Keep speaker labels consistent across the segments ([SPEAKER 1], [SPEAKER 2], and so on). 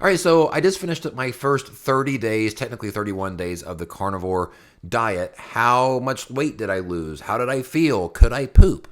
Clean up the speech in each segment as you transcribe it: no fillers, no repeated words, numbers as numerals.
[SPEAKER 1] All right, so I just finished my first 30 days, technically 31 days of the carnivore diet. How much weight did I lose? How did I feel? Could I poop?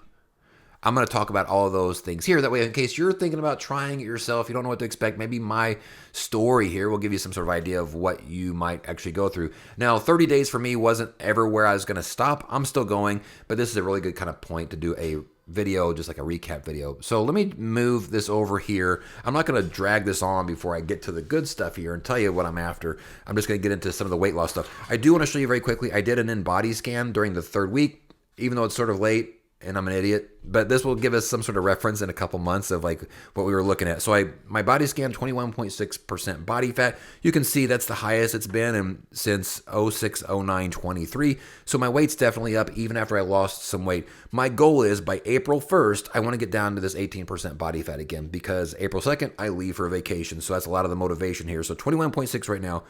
[SPEAKER 1] I'm going to talk about all of those things here. That way, in case you're thinking about trying it yourself, you don't know what to expect, maybe my story here will give you some sort of idea of what you might actually go through. Now, 30 days for me wasn't ever where I was going to stop. I'm still going, but this is a really good kind of point to do a video, just like a recap video. So let me move this over here. I'm not going to drag this on before I get to the good stuff here and tell you what I'm after. I'm just going to get into some of the weight loss stuff. I do want to show you very quickly. I did an in-body scan during the third week, even though it's sort of late and I'm an idiot, but this will give us some sort of reference in a couple months of like what we were looking at. So my body scan, 21.6% body fat. You can see that's the highest it's been since 06, 09, 23. So my weight's definitely up even after I lost some weight. My goal is by April 1st, I want to get down to this 18% body fat again because April 2nd, I leave for a vacation. So that's a lot of the motivation here. So 21.6 right now,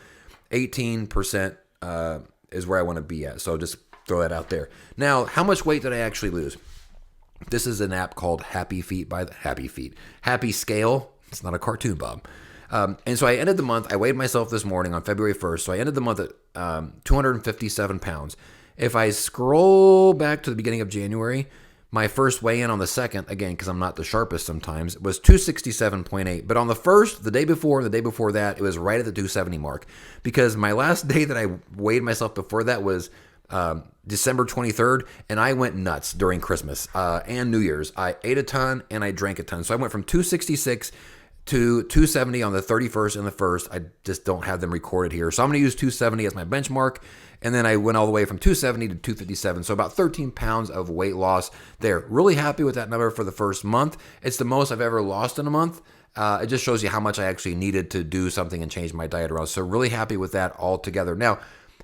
[SPEAKER 1] 18% is where I want to be at. So just throw that out there. Now, how much weight did I actually lose? This is an app called Happy Feet by the Happy Scale. It's not a cartoon, Bob. And so I ended the month. I weighed myself this morning on February 1st. So I ended the month at 257 pounds. If I scroll back to the beginning of January, my first weigh-in on the 2nd, again, because I'm not the sharpest sometimes, was 267.8. But on the 1st, the day before, and the day before that, it was right at the 270 mark. Because my last day that I weighed myself before that was December 23rd, and I went nuts during Christmas and New Year's. I ate a ton and I drank a ton. So I went from 266 to 270 on the 31st and the 1st. I just don't have them recorded here. So I'm going to use 270 as my benchmark. And then I went all the way from 270 to 257. So about 13 pounds of weight loss there. Really happy with that number for the first month. It's the most I've ever lost in a month. It just shows you how much I actually needed to do something and change my diet around. So really happy with that altogether. Now,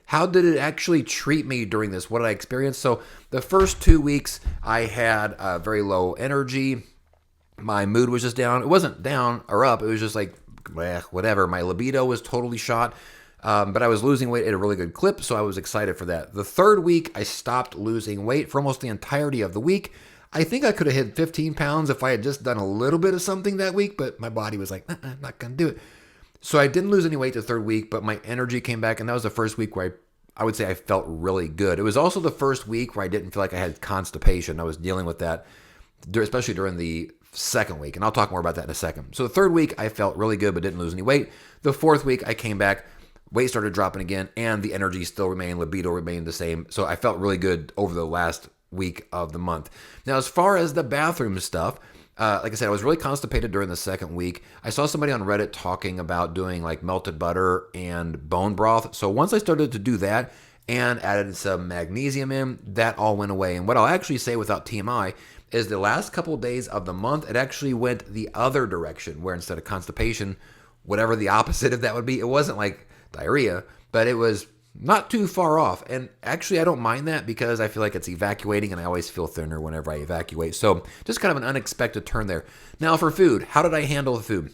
[SPEAKER 1] how did it actually treat me during this? What did I experience? So the first 2 weeks, I had very low energy. My mood was just down. It wasn't down or up. It was just like, whatever. My libido was totally shot. But I was losing weight at a really good clip, so I was excited for that. The third week, I stopped losing weight for almost the entirety of the week. I think I could have hit 15 pounds if I had just done a little bit of something that week, but my body was like, not going to do it. So I didn't lose any weight the third week, but my energy came back, and that was the first week where I would say I felt really good. It was also the first week where I didn't feel like I had constipation. I was dealing with that, especially during the second week, and I'll talk more about that in a second. So the third week, I felt really good, but didn't lose any weight. The fourth week, I came back, weight started dropping again, and the energy still remained, libido remained the same. So I felt really good over the last week of the month. Now, as far as the bathroom stuff, like I said, I was really constipated during the second week. I saw somebody on Reddit talking about doing like melted butter and bone broth. So once I started to do that and added some magnesium in, that all went away. And what I'll actually say without TMI is the last couple of days of the month, it actually went the other direction, where instead of constipation, whatever the opposite of that would be, it wasn't like diarrhea, but it was not too far off. And actually, I don't mind that because I feel like it's evacuating and I always feel thinner whenever I evacuate. So just kind of an unexpected turn there. Now for food, how did I handle the food?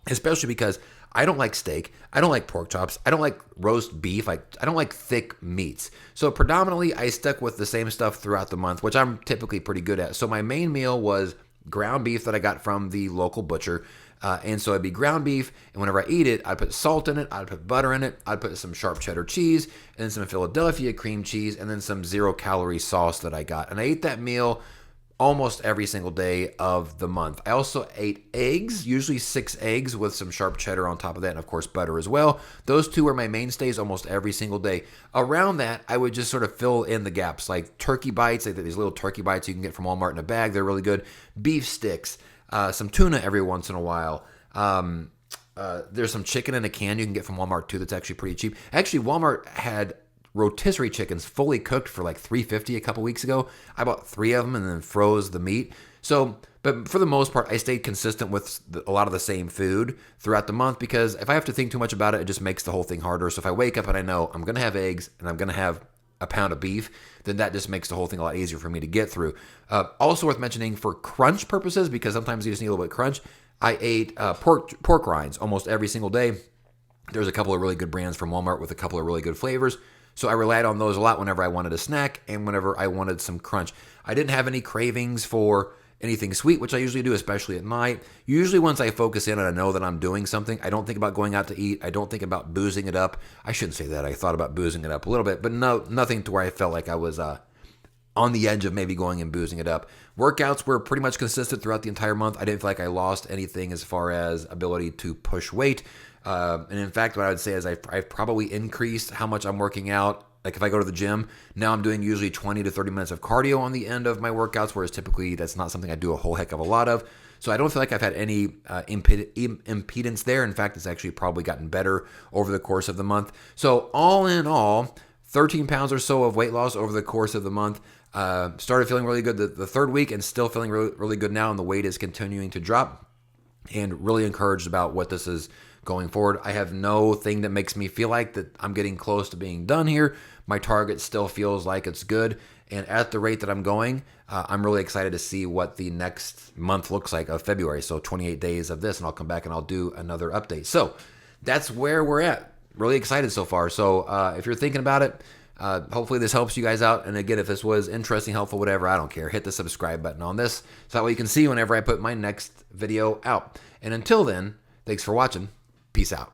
[SPEAKER 1] Especially because I don't like steak. I don't like pork chops. I don't like roast beef. I don't like thick meats. So predominantly, I stuck with the same stuff throughout the month, which I'm typically pretty good at. So my main meal was ground beef that I got from the local butcher. And so it'd be ground beef, and whenever I eat it, I'd put salt in it, I'd put butter in it, I'd put some sharp cheddar cheese, and then some Philadelphia cream cheese, and then some 0-calorie sauce that I got. And I ate that meal almost every single day of the month. I also ate eggs, usually 6 eggs with some sharp cheddar on top of that, and of course butter as well. Those two were my mainstays almost every single day. Around that, I would just sort of fill in the gaps, like turkey bites, like these little turkey bites you can get from Walmart in a bag. They're really good. Beef sticks. Some tuna every once in a while. There's some chicken in a can you can get from Walmart too that's actually pretty cheap. Actually, Walmart had rotisserie chickens fully cooked for like $3.50 a couple weeks ago. I bought 3 of them and then froze the meat. So, but for the most part, I stayed consistent with a lot of the same food throughout the month because if I have to think too much about it, it just makes the whole thing harder. So if I wake up and I know I'm going to have eggs and I'm going to have a pound of beef, then that just makes the whole thing a lot easier for me to get through. Also worth mentioning for crunch purposes, because sometimes you just need a little bit of crunch, I ate pork rinds almost every single day. There's a couple of really good brands from Walmart with a couple of really good flavors. So I relied on those a lot whenever I wanted a snack and whenever I wanted some crunch. I didn't have any cravings for anything sweet, which I usually do, especially at night. Usually once I focus in and I know that I'm doing something, I don't think about going out to eat. I don't think about boozing it up. I shouldn't say that. I thought about boozing it up a little bit, but no, nothing to where I felt like I was on the edge of maybe going and boozing it up. Workouts were pretty much consistent throughout the entire month. I didn't feel like I lost anything as far as ability to push weight. And in fact, what I would say is I've probably increased how much I'm working out. Like if I go to the gym, now I'm doing usually 20 to 30 minutes of cardio on the end of my workouts, whereas typically that's not something I do a whole heck of a lot of. So I don't feel like I've had any impedance there. In fact, it's actually probably gotten better over the course of the month. So all in all, 13 pounds or so of weight loss over the course of the month. Started feeling really good the third week and still feeling really, really good now. And the weight is continuing to drop, and really encouraged about what this is going forward. I have no thing that makes me feel like that I'm getting close to being done here. My target still feels like it's good. And at the rate that I'm going, I'm really excited to see what the next month looks like of February. So 28 days of this, and I'll come back and I'll do another update. So that's where we're at. Really excited so far. So if you're thinking about it, hopefully this helps you guys out. And again, if this was interesting, helpful, whatever, I don't care. Hit the subscribe button on this so that way you can see whenever I put my next video out. And until then, thanks for watching. Peace out.